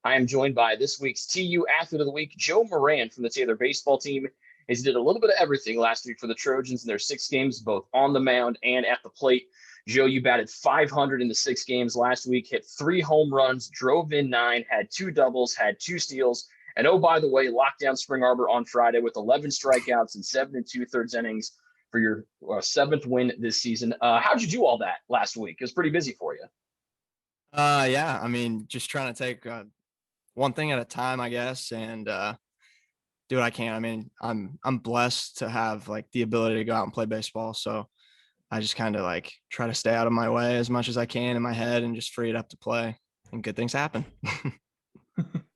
I am joined by this week's TU Athlete of the Week, Joe Moran from the Taylor baseball team. He did a little bit of everything last week for the Trojans in their 6 games, both on the mound and at the plate. Joe, you batted 500 in the 6 games last week, hit 3 home runs, drove in 9, had 2 doubles, had 2 steals, and oh, by the way, locked down Spring Arbor on Friday with 11 strikeouts and 7 2/3 innings for your 7th win this season. How'd you do all that last week? It was pretty busy for you. Yeah, I mean, just trying to take one thing at a time, I guess, and do what I can. I mean, I'm blessed to have like the ability to go out and play baseball, so I just kind of like try to stay out of my way as much as I can in my head and just free it up to play, and good things happen.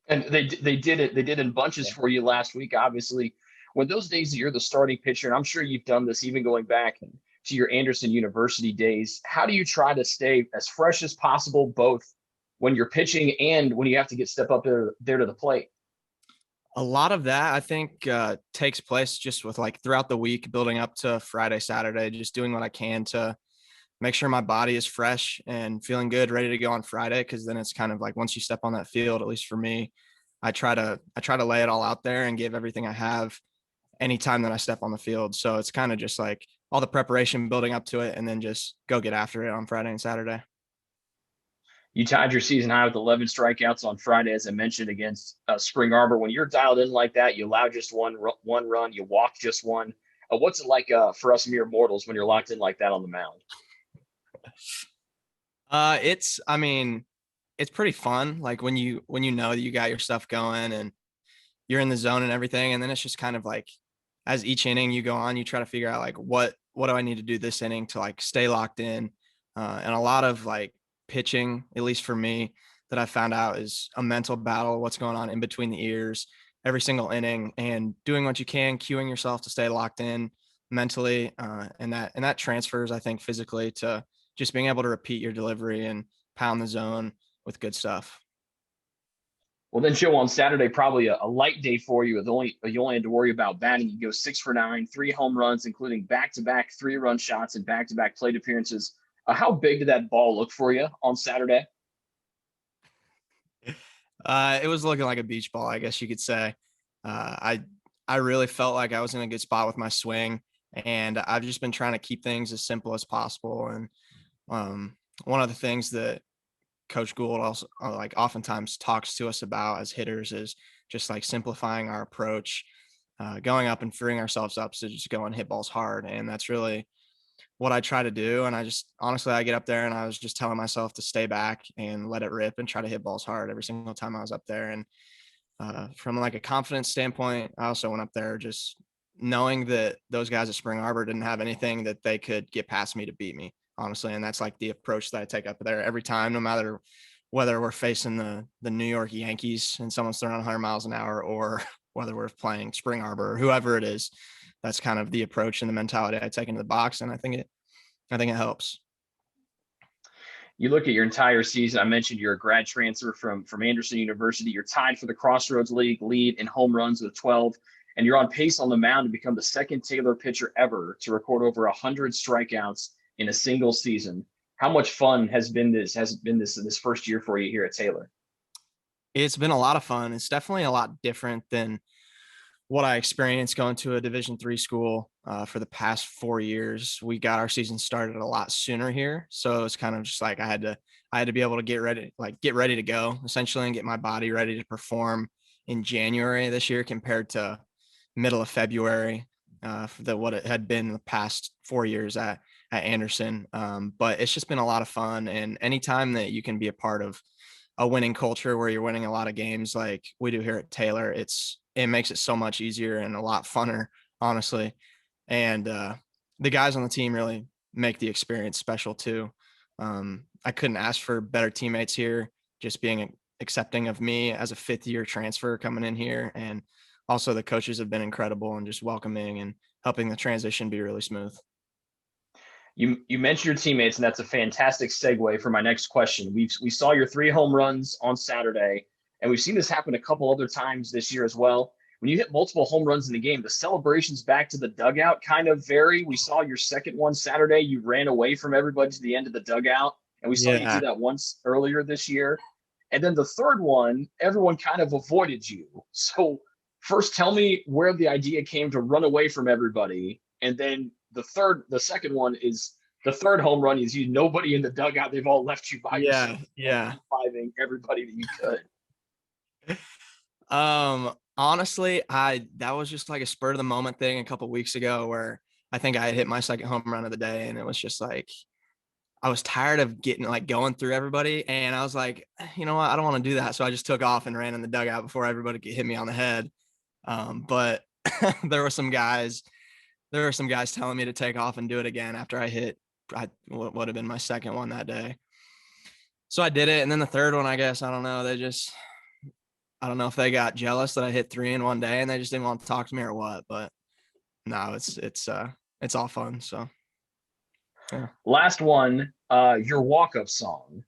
And they did it. They did in bunches for you last week. Obviously, when those days that you're the starting pitcher, and I'm sure you've done this even going back to your Anderson University days. How do you try to stay as fresh as possible, both when you're pitching and when you have to step up there to the plate? A lot of that I think takes place just with like throughout the week, building up to Friday, Saturday, just doing what I can to make sure my body is fresh and feeling good, ready to go on Friday. Cause then it's kind of like once you step on that field, at least for me, I try to lay it all out there and give everything I have anytime that I step on the field. So it's kind of just like all the preparation building up to it and then just go get after it on Friday and Saturday. You tied your season high with 11 strikeouts on Friday, as I mentioned, against Spring Arbor. When you're dialed in like that, you allow just one run, you walk just one. What's it like for us mere mortals when you're locked in like that on the mound? I mean, it's pretty fun. Like when you know that you got your stuff going and you're in the zone and everything. And then it's just kind of like as each inning you go on, you try to figure out like what do I need to do this inning to like stay locked in. And a lot of like pitching, at least for me, that I found out is a mental battle, what's going on in between the ears, every single inning, and doing what you can, cueing yourself to stay locked in mentally, and that transfers, I think, physically to just being able to repeat your delivery and pound the zone with good stuff. Well, then, Joe, on Saturday, probably a light day for you. You only had to worry about batting. You go 6 for 9, 3 home runs, including back-to-back 3-run shots and back-to-back plate appearances. How big did that ball look for you on Saturday? It was looking like a beach ball, I guess you could say. I really felt like I was in a good spot with my swing, and I've just been trying to keep things as simple as possible. And one of the things that Coach Gould also like oftentimes talks to us about as hitters is just like simplifying our approach, going up and freeing ourselves up to just go and hit balls hard, and that's really what I try to do. And I just honestly, I get up there and I was just telling myself to stay back and let it rip and try to hit balls hard every single time I was up there. And from like a confidence standpoint, I also went up there just knowing that those guys at Spring Arbor didn't have anything that they could get past me to beat me, honestly. And that's like the approach that I take up there every time, no matter whether we're facing the New York Yankees and someone's throwing 100 miles an hour, or whether we're playing Spring Arbor or whoever it is. That's kind of the approach and the mentality I take into the box, and I think it helps. You look at your entire season. I mentioned you're a grad transfer from Anderson University. You're tied for the Crossroads League lead in home runs with 12, and you're on pace on the mound to become the second Taylor pitcher ever to record over 100 strikeouts in a single season. How much fun has been this first year for you here at Taylor? It's been a lot of fun. It's definitely a lot different than what I experienced going to a Division III school for the past 4 years. We got our season started a lot sooner here, so it's kind of just like I had to be able to get ready to go essentially and get my body ready to perform in January this year compared to middle of February for what it had been the past 4 years at Anderson. But it's just been a lot of fun, and anytime that you can be a part of a winning culture where you're winning a lot of games like we do here at Taylor, it makes it so much easier and a lot funner, honestly. And the guys on the team really make the experience special too. I couldn't ask for better teammates here, just being accepting of me as a 5th-year transfer coming in here. And also the coaches have been incredible and just welcoming and helping the transition be really smooth. You mentioned your teammates, and that's a fantastic segue for my next question. We saw your 3 home runs on Saturday, and we've seen this happen a couple other times this year as well. When you hit multiple home runs in the game, the celebrations back to the dugout kind of vary. We saw your second one Saturday. You ran away from everybody to the end of the dugout, and we saw you do Yeah. that once earlier this year. And then the third one, everyone kind of avoided you. So first tell me where the idea came to run away from everybody. And then the second one is the third home run is you, nobody in the dugout. They've all left you by yourself. Yeah. Fiving everybody that you could. Honestly, that was just like a spur of the moment thing a couple weeks ago where I think I had hit my second home run of the day, and it was just like I was tired of going through everybody, and I was like, you know what, I don't want to do that. So I just took off and ran in the dugout before everybody could hit me on the head. But there were some guys telling me to take off and do it again after I hit what would have been my second one that day. So I did it, and then the third one, I guess, I don't know, I don't know if they got jealous that I hit 3 in one day and they just didn't want to talk to me or what, but no, it's all fun. So yeah. Last one, your walk-up song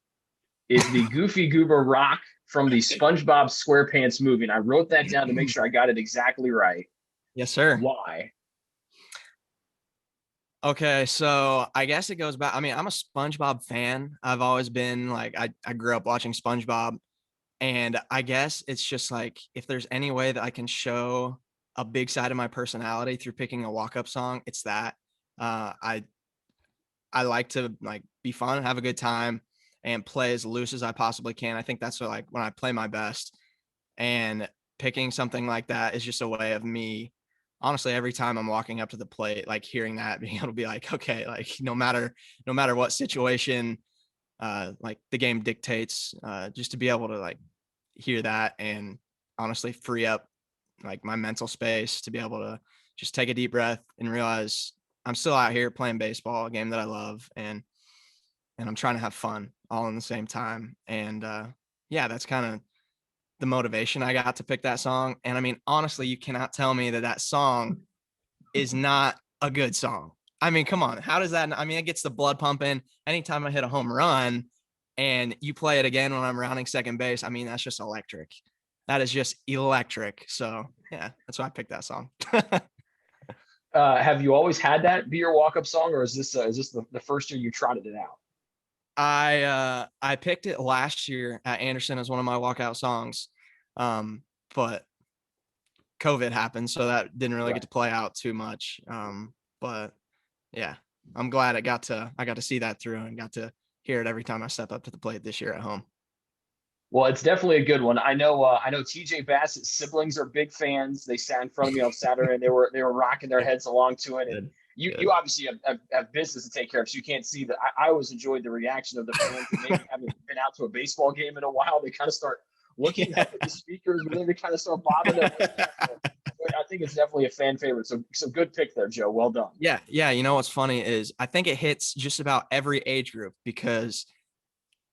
is the Goofy Goober Rock from the SpongeBob SquarePants movie. And I wrote that down to make sure I got it exactly right. Yes, sir. Why? Okay, so I guess it goes back. I mean, I'm a SpongeBob fan. I've always been like, I grew up watching SpongeBob. And I guess it's just like, if there's any way that I can show a big side of my personality through picking a walk-up song, it's that. I like to like be fun, have a good time, and play as loose as I possibly can. I think that's what, like, when I play my best. And picking something like that is just a way of me, honestly, every time I'm walking up to the plate, like hearing that, being able to be like, okay, like no matter what situation like the game dictates, just to be able to like hear that and honestly free up like my mental space to be able to just take a deep breath and realize I'm still out here playing baseball, a game that I love, and I'm trying to have fun all in the same time. And yeah, that's kind of the motivation I got to pick that song. And I mean, honestly, you cannot tell me that song is not a good song. I mean, come on. How does that? I mean, it gets the blood pumping anytime I hit a home run, and you play it again when I'm rounding second base. I mean, that's just electric. That is just electric. So yeah, that's why I picked that song. Have you always had that be your walk-up song, or is this the first year you trotted it out? I picked it last year at Anderson as one of my walkout songs, but COVID happened, so that didn't really get to play out too much. But yeah, I'm glad I got to see that through and got to hear it every time I step up to the plate this year at home. Well, it's definitely a good one. I know TJ Bassett's siblings are big fans. They sat in front of me on Saturday and they were rocking their heads along to it. And you obviously have business to take care of, so you can't see that. I always enjoyed the reaction of the fans that maybe haven't been out to a baseball game in a while. They kind of start looking up at the speakers, but then they kind of start bobbing their heads. I think it's definitely a fan favorite. So good pick there, Joe. Well done. Yeah. You know what's funny is I think it hits just about every age group, because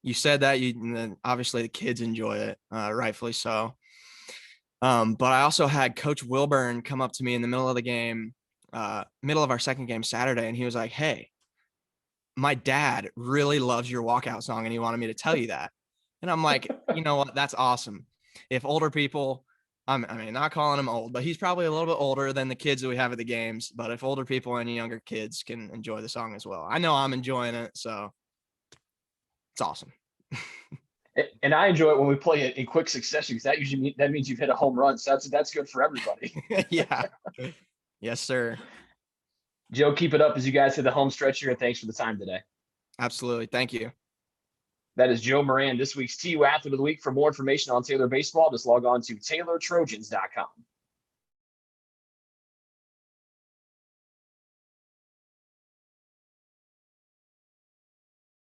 you said that and then obviously the kids enjoy it, rightfully so. But I also had Coach Wilburn come up to me in the middle of the game, middle of our second game Saturday, and he was like, "Hey, my dad really loves your walkout song, and he wanted me to tell you that." And I'm like, you know what? That's awesome. If older people, I mean, not calling him old, but he's probably a little bit older than the kids that we have at the games. But if older people and younger kids can enjoy the song as well, I know I'm enjoying it, so it's awesome. And I enjoy it when we play it in quick succession, because that means you've hit a home run. So that's good for everybody. Yeah. Yes, sir. Joe, keep it up as you guys hit the home stretch here. And thanks for the time today. Absolutely. Thank you. That is Joe Moran, this week's TU Athlete of the Week. For more information on Taylor baseball, just log on to TaylorTrojans.com.